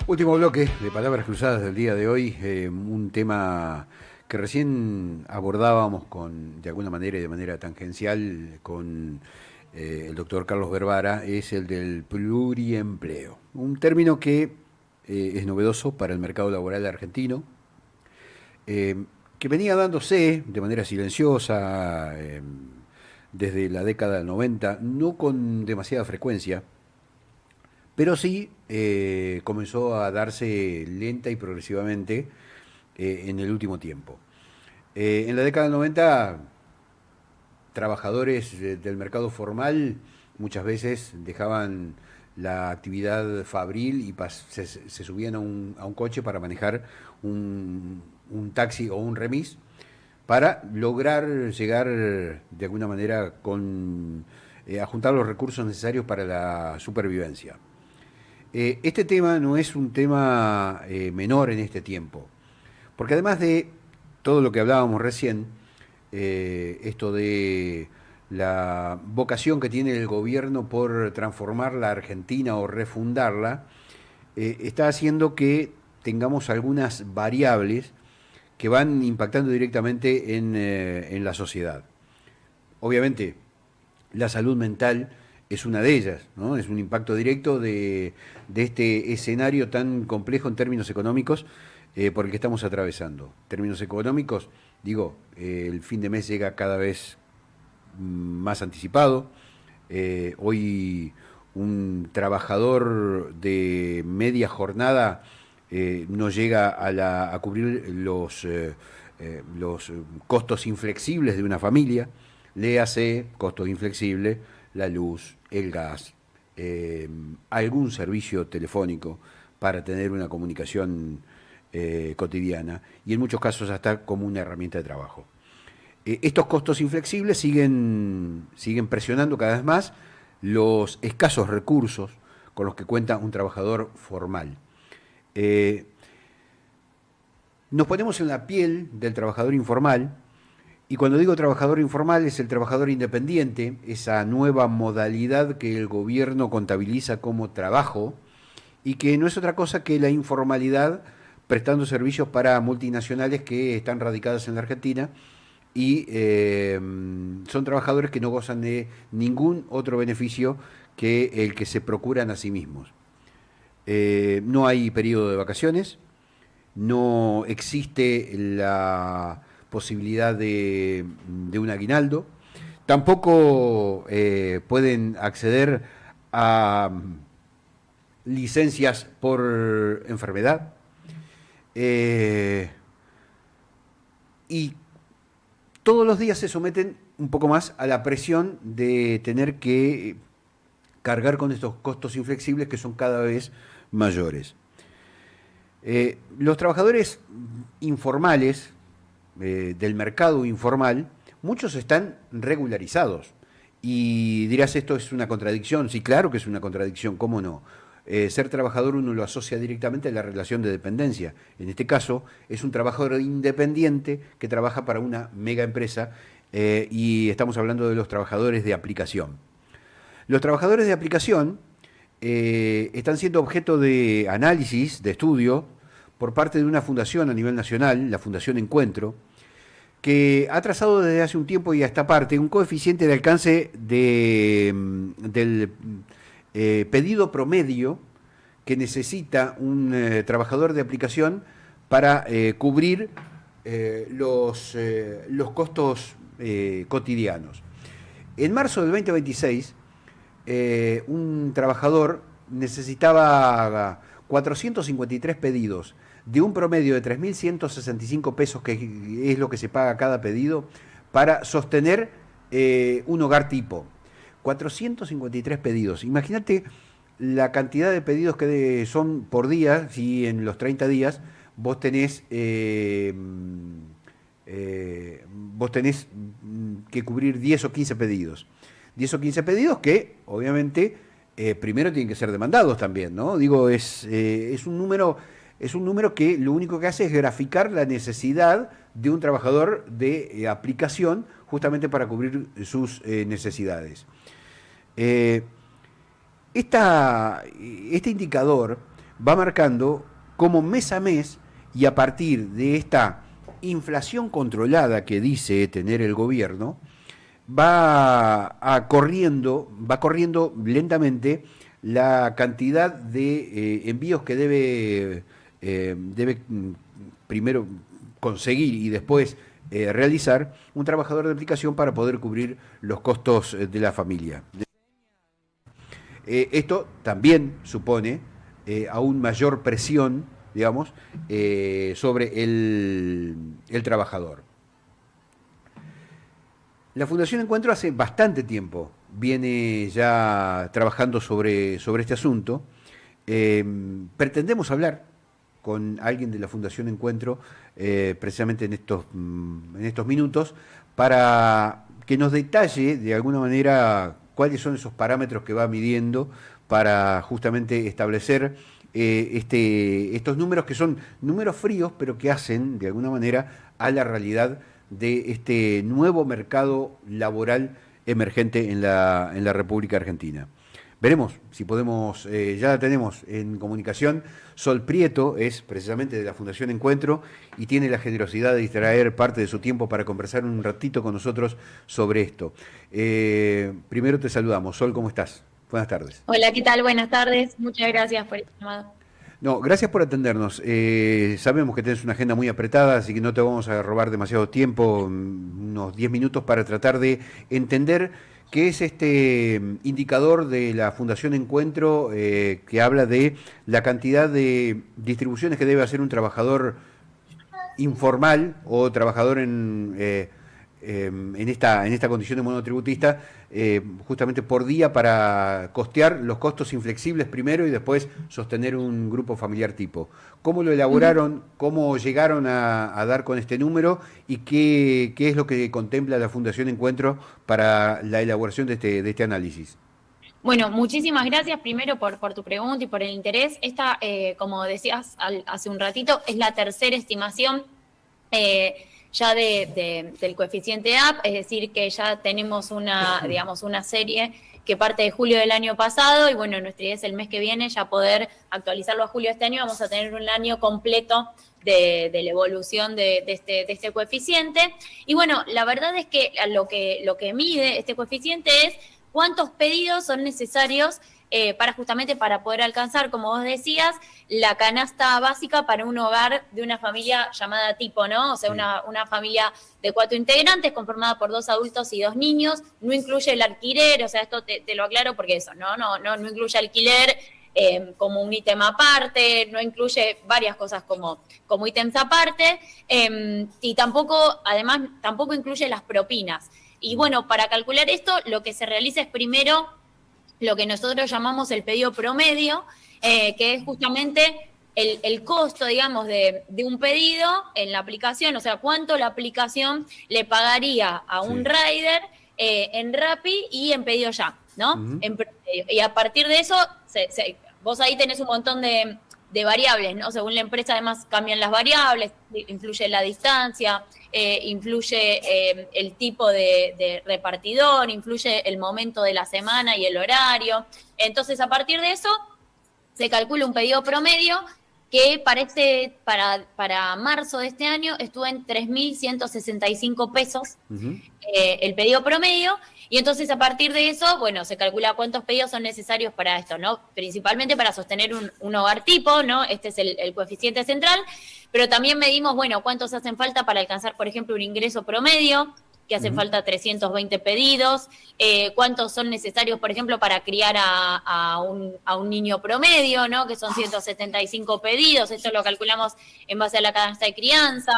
Último bloque de Palabras Cruzadas del día de hoy, un tema que recién abordábamos de alguna manera y de manera tangencial con el doctor Carlos Vervara, es el del pluriempleo. Un término que es novedoso para el mercado laboral argentino, eh, que venía dándose de manera silenciosa desde la década del 90, no con demasiada frecuencia, pero sí comenzó a darse lenta y progresivamente en el último tiempo. En la década del 90, trabajadores del mercado formal muchas veces dejaban la actividad fabril y se subían a un coche para manejar un taxi o un remis para lograr llegar de alguna manera a juntar los recursos necesarios para la supervivencia. Este tema no es un tema menor en este tiempo, porque además de todo lo que hablábamos recién, esto de la vocación que tiene el gobierno por transformar la Argentina o refundarla, está haciendo que tengamos algunas variables que van impactando directamente en la sociedad. Obviamente, la salud mental es una de ellas, ¿no? Es un impacto directo de este escenario tan complejo en términos económicos por el que estamos atravesando. Términos económicos, digo, el fin de mes llega cada vez más anticipado. Hoy un trabajador de media jornada no llega a cubrir los costos inflexibles de una familia. Léase, costo inflexible, la luz, el gas, algún servicio telefónico para tener una comunicación cotidiana y en muchos casos hasta como una herramienta de trabajo. Estos costos inflexibles siguen presionando cada vez más los escasos recursos con los que cuenta un trabajador formal. Nos ponemos en la piel del trabajador informal, y cuando digo trabajador informal es el trabajador independiente, esa nueva modalidad que el gobierno contabiliza como trabajo y que no es otra cosa que la informalidad prestando servicios para multinacionales que están radicadas en la Argentina y son trabajadores que no gozan de ningún otro beneficio que el que se procuran a sí mismos. No hay periodo de vacaciones, no existe la posibilidad de un aguinaldo, tampoco pueden acceder a licencias por enfermedad y todos los días se someten un poco más a la presión de tener que cargar con estos costos inflexibles que son cada vez mayores. Los trabajadores informales del mercado informal, muchos están regularizados. Y dirás, esto es una contradicción. Sí, claro que es una contradicción, ¿cómo no? Ser trabajador uno lo asocia directamente a la relación de dependencia. En este caso, es un trabajador independiente que trabaja para una mega empresa y estamos hablando de los trabajadores de aplicación. Los trabajadores de aplicación están siendo objeto de análisis, de estudio, por parte de una fundación a nivel nacional, la Fundación Encuentro, que ha trazado desde hace un tiempo y a esta parte un coeficiente de alcance del pedido promedio que necesita un trabajador de aplicación para cubrir los costos cotidianos. En marzo del 2026, un trabajador necesitaba 453 pedidos de un promedio de 3.165 pesos, que es lo que se paga cada pedido, para sostener un hogar tipo. 453 pedidos. Imagínate la cantidad de pedidos que son por día, si en los 30 días vos tenés que cubrir 10 o 15 pedidos. 10 o 15 pedidos que, obviamente, primero tienen que ser demandados también, ¿no? Digo, es un número que lo único que hace es graficar la necesidad de un trabajador de aplicación justamente para cubrir sus necesidades. Eh, este indicador va marcando cómo mes a mes y a partir de esta inflación controlada que dice tener el gobierno, va corriendo lentamente la cantidad de envíos que debe primero conseguir y después realizar un trabajador de aplicación para poder cubrir los costos de la familia. Esto también supone aún mayor presión, digamos, sobre el trabajador. La Fundación Encuentro hace bastante tiempo viene ya trabajando sobre este asunto. Pretendemos hablar con alguien de la Fundación Encuentro precisamente en estos minutos para que nos detalle de alguna manera cuáles son esos parámetros que va midiendo para justamente establecer estos números que son números fríos, pero que hacen de alguna manera a la realidad de este nuevo mercado laboral emergente en la República Argentina. Veremos si podemos, ya la tenemos en comunicación. Sol Prieto es precisamente de la Fundación Encuentro y tiene la generosidad de distraer parte de su tiempo para conversar un ratito con nosotros sobre esto. Primero te saludamos. Sol, ¿cómo estás? Buenas tardes. Hola, ¿qué tal? Buenas tardes. Muchas gracias por el llamado. No, gracias por atendernos. Sabemos que tienes una agenda muy apretada, así que no te vamos a robar demasiado tiempo, unos 10 minutos para tratar de entender qué es este indicador de la Fundación Encuentro que habla de la cantidad de distribuciones que debe hacer un trabajador informal o trabajador en esta condición de monotributista, justamente por día para costear los costos inflexibles primero y después sostener un grupo familiar tipo. ¿Cómo lo elaboraron? ¿Cómo llegaron a dar con este número? ¿Y qué es lo que contempla la Fundación Encuentro para la elaboración de este análisis? Bueno, muchísimas gracias primero por tu pregunta y por el interés. Esta, como decías hace un ratito, es la tercera estimación ya del coeficiente AP, es decir, que ya tenemos digamos, una serie que parte de julio del año pasado y bueno, nuestra idea es el mes que viene ya poder actualizarlo a julio de este año. Vamos a tener un año completo de la evolución de este coeficiente. Y bueno, la verdad es que lo que mide este coeficiente es cuántos pedidos son necesarios justamente para poder alcanzar, como vos decías, la canasta básica para un hogar de una familia llamada tipo, ¿no? O sea, Sí. una familia de 4 integrantes conformada por 2 adultos y 2 niños. No incluye el alquiler, o sea, esto te lo aclaro porque eso, no incluye alquiler como un ítem aparte, no incluye varias cosas como ítems aparte, y además, tampoco incluye las propinas. Y bueno, para calcular esto, lo que se realiza es primero lo que nosotros llamamos el pedido promedio, que es justamente el costo, digamos, de un pedido en la aplicación, o sea, cuánto la aplicación le pagaría a un Sí. rider en Rappi y en Pedido Ya, ¿no? Ujú. En promedio. Y a partir de eso, vos ahí tenés un montón de variables, ¿no? Según la empresa, además, cambian las variables, influye la distancia, influye el tipo de repartidor, influye el momento de la semana y el horario. Entonces, a partir de eso, se calcula un pedido promedio que para marzo de este año estuvo en 3.165 pesos Ujú. el pedido promedio, y entonces a partir de eso, bueno, se calcula cuántos pedidos son necesarios para esto, ¿no? Principalmente para sostener un hogar tipo, ¿no? Este es el coeficiente central, pero también medimos, bueno, cuántos hacen falta para alcanzar, por ejemplo, un ingreso promedio, que hacen Ujú. falta 320 pedidos, cuántos son necesarios, por ejemplo, para criar a un niño promedio, ¿no? Que son 175 pedidos, esto lo calculamos en base a la canasta de crianza,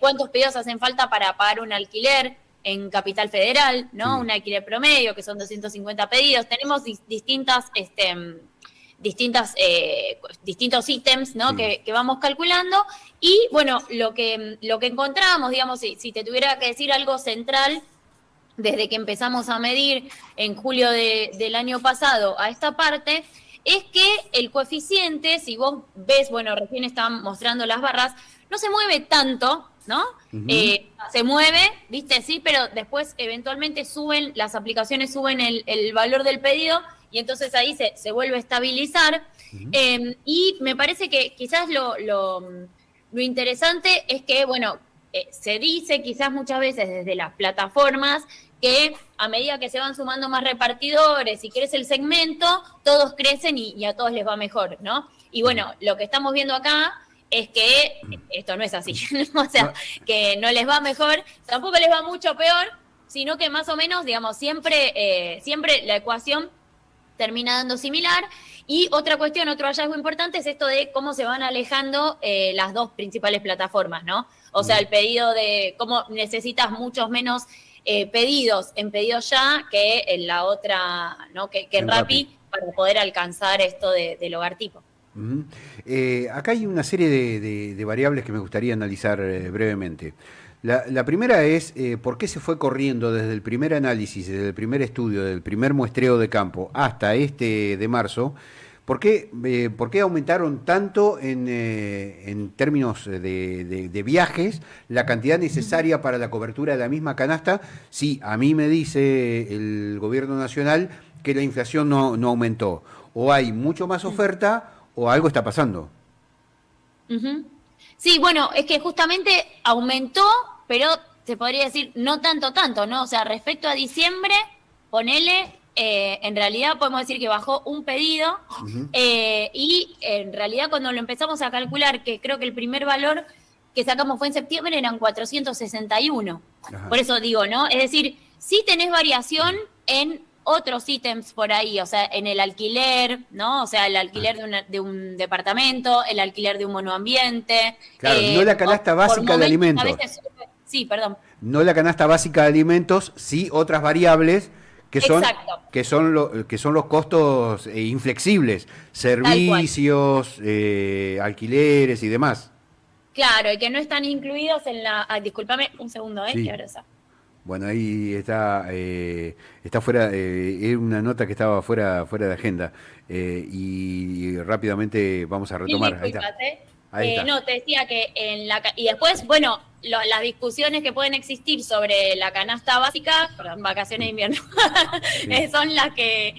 cuántos pedidos hacen falta para pagar un alquiler en Capital Federal, ¿no? Sí. Un alquiler promedio, que son 250 pedidos. Tenemos distintos ítems, ¿no? Sí. Que vamos calculando. Y bueno, lo que encontramos, digamos, si te tuviera que decir algo central, desde que empezamos a medir en julio del año pasado a esta parte, es que el coeficiente, si vos ves, bueno, recién estaban mostrando las barras, no se mueve tanto ¿no? Ujú. Se mueve, ¿viste? Sí, pero después eventualmente las aplicaciones suben el valor del pedido y entonces ahí se vuelve a estabilizar. Ujú. Y me parece que quizás lo interesante es que, bueno, se dice quizás muchas veces desde las plataformas que a medida que se van sumando más repartidores y crece el segmento, todos crecen y a todos les va mejor, ¿no? Y bueno, lo que estamos viendo acá es que esto no es así, ¿no? O sea, No, que no les va mejor, tampoco les va mucho peor, sino que más o menos, digamos, siempre la ecuación termina dando similar. Y otra cuestión, otro hallazgo importante es esto de cómo se van alejando las dos principales plataformas, ¿no? O sea, el pedido de cómo necesitas muchos menos pedidos en Pedidos Ya que en la otra, ¿no? Que en en Rappi. Rappi para poder alcanzar esto del hogar tipo. Ujú. Acá hay una serie de variables que me gustaría analizar brevemente. La primera es por qué se fue corriendo desde el primer análisis, desde el primer estudio, del primer muestreo de campo hasta este de marzo. Por qué aumentaron tanto en términos de viajes la cantidad necesaria para la cobertura de la misma canasta? Sí, a mí me dice el gobierno nacional que la inflación no aumentó. O hay mucho más oferta o algo está pasando. Ujú. Sí, bueno, es que justamente aumentó, pero se podría decir no tanto, ¿no? O sea, respecto a diciembre, ponele, en realidad podemos decir que bajó un pedido Ujú. y en realidad cuando lo empezamos a calcular, que creo que el primer valor que sacamos fue en septiembre, eran 461. Ajá. Por eso digo, ¿no? Es decir, sí tenés variación en otros ítems por ahí, o sea, en el alquiler, ¿no? O sea, el Ah, alquiler de un departamento, el alquiler de un monoambiente, claro, no la canasta por básica de momentos a alimentos. veces sube. Sí, perdón. No la canasta básica de alimentos, sí otras variables que son, Exacto, que son los costos inflexibles, tal cual. servicios, alquileres y demás. Claro, y que no están incluidos en la. Ah, discúlpame un segundo, que Sí. ahora está. Bueno, ahí está fuera, es una nota que estaba fuera de agenda y rápidamente vamos a Mil retomar. Ahí está, disculpas, ¿eh? ahí está. No, te decía que y después, bueno, las discusiones que pueden existir sobre la canasta básica, perdón, vacaciones de invierno, Sí. son las que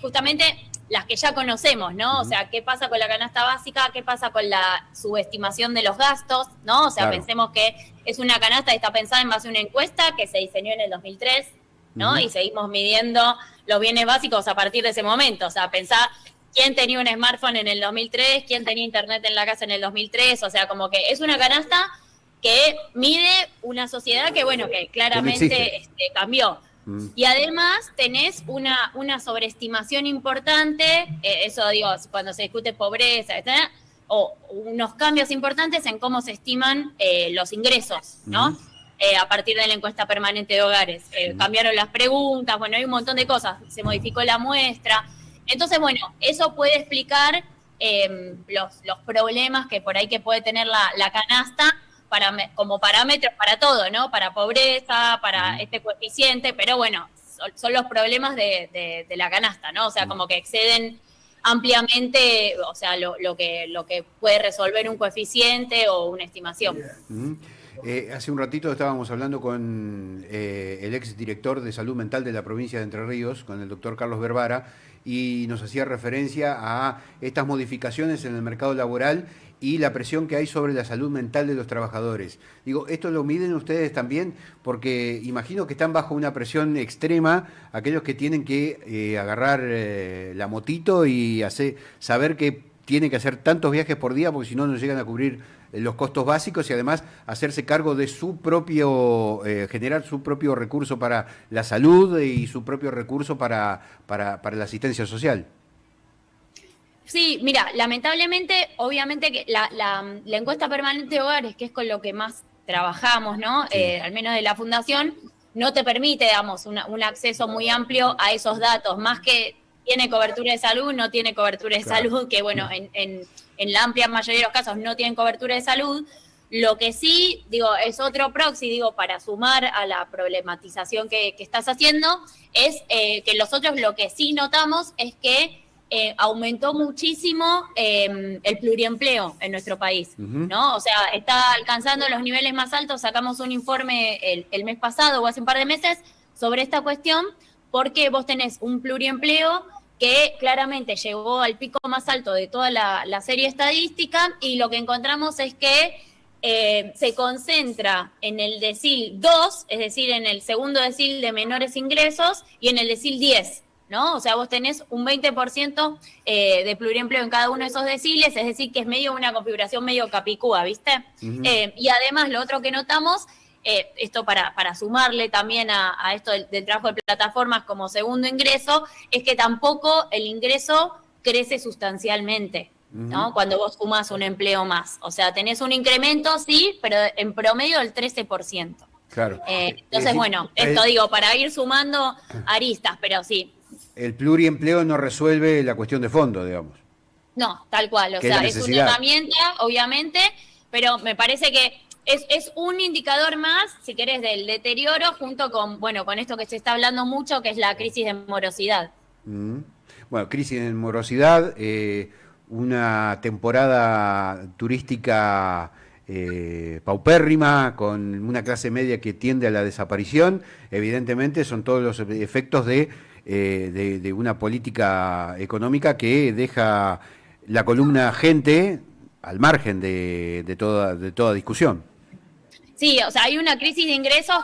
justamente, las que ya conocemos, ¿no? O Ujú. sea, qué pasa con la canasta básica, qué pasa con la subestimación de los gastos, ¿no? O sea, Claro. pensemos que es una canasta que está pensada en base a una encuesta que se diseñó en el 2003, ¿no? Ujú. Y seguimos midiendo los bienes básicos a partir de ese momento. O sea, pensá quién tenía un smartphone en el 2003, quién tenía internet en la casa en el 2003. O sea, como que es una canasta que mide una sociedad que, bueno, que Que no existe. claramente cambió. Mm. Y además tenés una sobreestimación importante, eso digo, cuando se discute pobreza, etc., o unos cambios importantes en cómo se estiman los ingresos, Ujú. ¿no? A partir de la encuesta permanente de hogares. Ujú. Cambiaron las preguntas, bueno, hay un montón de cosas, se modificó la muestra. Entonces, bueno, eso puede explicar los problemas que por ahí que puede tener la canasta como parámetros para todo, ¿no? Para pobreza, para Ujú. este coeficiente, pero bueno, son los problemas de la canasta, ¿no? O sea, como que exceden ampliamente, o sea, lo que puede resolver un coeficiente o una estimación. Ujú. Hace un ratito estábamos hablando con el ex director de salud mental de la provincia de Entre Ríos, con el doctor Carlos Berbara, y nos hacía referencia a estas modificaciones en el mercado laboral y la presión que hay sobre la salud mental de los trabajadores. Digo, ¿esto lo miden ustedes también? Porque imagino que están bajo una presión extrema aquellos que tienen que agarrar la motito y saber que tienen que hacer tantos viajes por día porque si no, no llegan a cubrir los costos básicos y además hacerse cargo de su propio, generar su propio recurso para la salud y su propio recurso para la asistencia social. Sí, mira, lamentablemente, obviamente que la encuesta permanente de hogares, que es con lo que más trabajamos, ¿no? Sí, Al menos de la fundación, no te permite, digamos, un acceso muy amplio a esos datos, más que tiene cobertura de salud, no tiene cobertura de claro. salud, que bueno, en la amplia mayoría de los casos no tienen cobertura de salud. Lo que sí, digo, es otro proxy, digo, para sumar a la problematización que estás haciendo, es que nosotros lo que sí notamos es que aumentó muchísimo el pluriempleo en nuestro país, ¿no? O sea, está alcanzando los niveles más altos. Sacamos un informe el mes pasado o hace un par de meses sobre esta cuestión, porque vos tenés un pluriempleo que claramente llegó al pico más alto de toda la serie estadística, y lo que encontramos es que se concentra en el decil 2, es decir, en el segundo decil de menores ingresos, y en el decil 10, ¿no? O sea, vos tenés un 20% de pluriempleo en cada uno de esos deciles, es decir, que es medio una configuración medio capicúa, ¿viste? Y además, lo otro que notamos, esto para sumarle también a esto del trabajo de plataformas como segundo ingreso, es que tampoco el ingreso crece sustancialmente, ¿no? Cuando vos sumás un empleo más. O sea, tenés un incremento, sí, pero en promedio del 13%. Claro. Entonces, bueno, esto digo, para ir sumando aristas, pero sí. El pluriempleo no resuelve la cuestión de fondo, digamos. No, tal cual. O Que sea, es es una herramienta, obviamente, pero me parece que es un indicador más, si querés, del deterioro, junto con, bueno, con esto que se está hablando mucho, que es la crisis de morosidad. Bueno, crisis de morosidad, una temporada turística paupérrima, con una clase media que tiende a la desaparición. Evidentemente son todos los efectos de una política económica que deja la columna gente al margen de toda discusión. Sí, o sea, hay una crisis de ingresos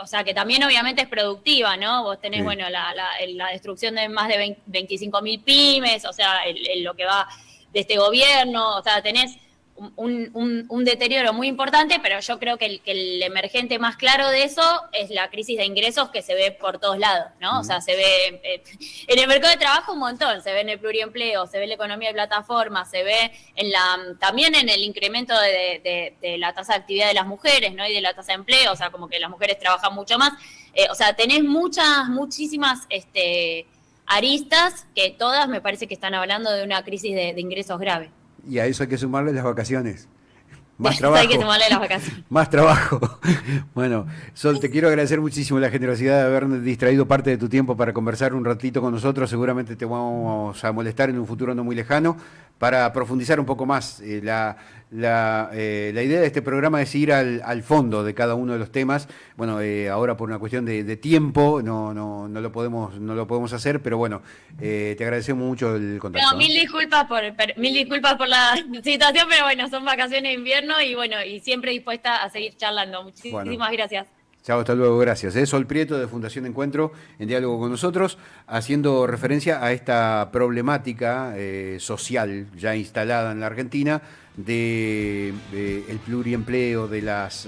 o sea, que también obviamente es productiva, ¿no? Vos tenés, bueno, la destrucción de más de 25.000 pymes, o sea, lo que va de este gobierno, o sea, tenés un deterioro muy importante, pero yo creo que el emergente más claro de eso es la crisis de ingresos que se ve por todos lados, ¿no? O sea, se ve en el mercado de trabajo un montón, se ve en el pluriempleo, se ve en la economía de plataformas, se ve también en el incremento de la tasa de actividad de las mujeres, ¿no? Y de la tasa de empleo, o sea, como que las mujeres trabajan mucho más. O sea, tenés muchísimas aristas que todas me parece que están hablando de una crisis de ingresos grave. Y a eso hay que sumarle las vacaciones. Más trabajo. Hay que sumarle las vacaciones. Más trabajo. Bueno, Sol, te quiero agradecer muchísimo la generosidad de haber distraído parte de tu tiempo para conversar un ratito con nosotros. Seguramente te vamos a molestar en un futuro no muy lejano para profundizar un poco más. La idea de este programa es ir al fondo de cada uno de los temas. Bueno, ahora por una cuestión de tiempo no lo podemos hacer, pero bueno, te agradecemos mucho el contacto. No, mil disculpas por la situación, pero bueno, son vacaciones de invierno y bueno, y siempre dispuesta a seguir charlando. Muchísimas gracias. Chao, hasta luego, gracias. Sol Prieto de Fundación Encuentro en diálogo con nosotros, haciendo referencia a esta problemática social ya instalada en la Argentina de el pluriempleo, de las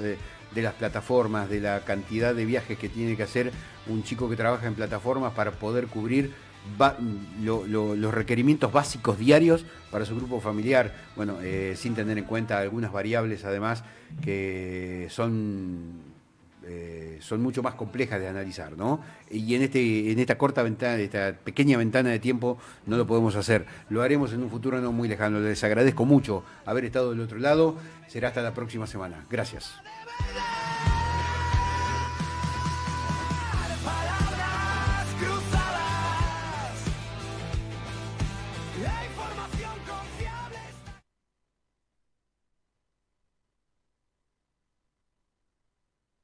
plataformas, de la cantidad de viajes que tiene que hacer un chico que trabaja en plataformas para poder cubrir los requerimientos básicos diarios para su grupo familiar, bueno, sin tener en cuenta algunas variables además que son mucho más complejas de analizar, ¿no? Y en esta corta ventana, esta pequeña ventana de tiempo, no lo podemos hacer. Lo haremos en un futuro no muy lejano. Les agradezco mucho haber estado del otro lado. Será hasta la próxima semana. Gracias.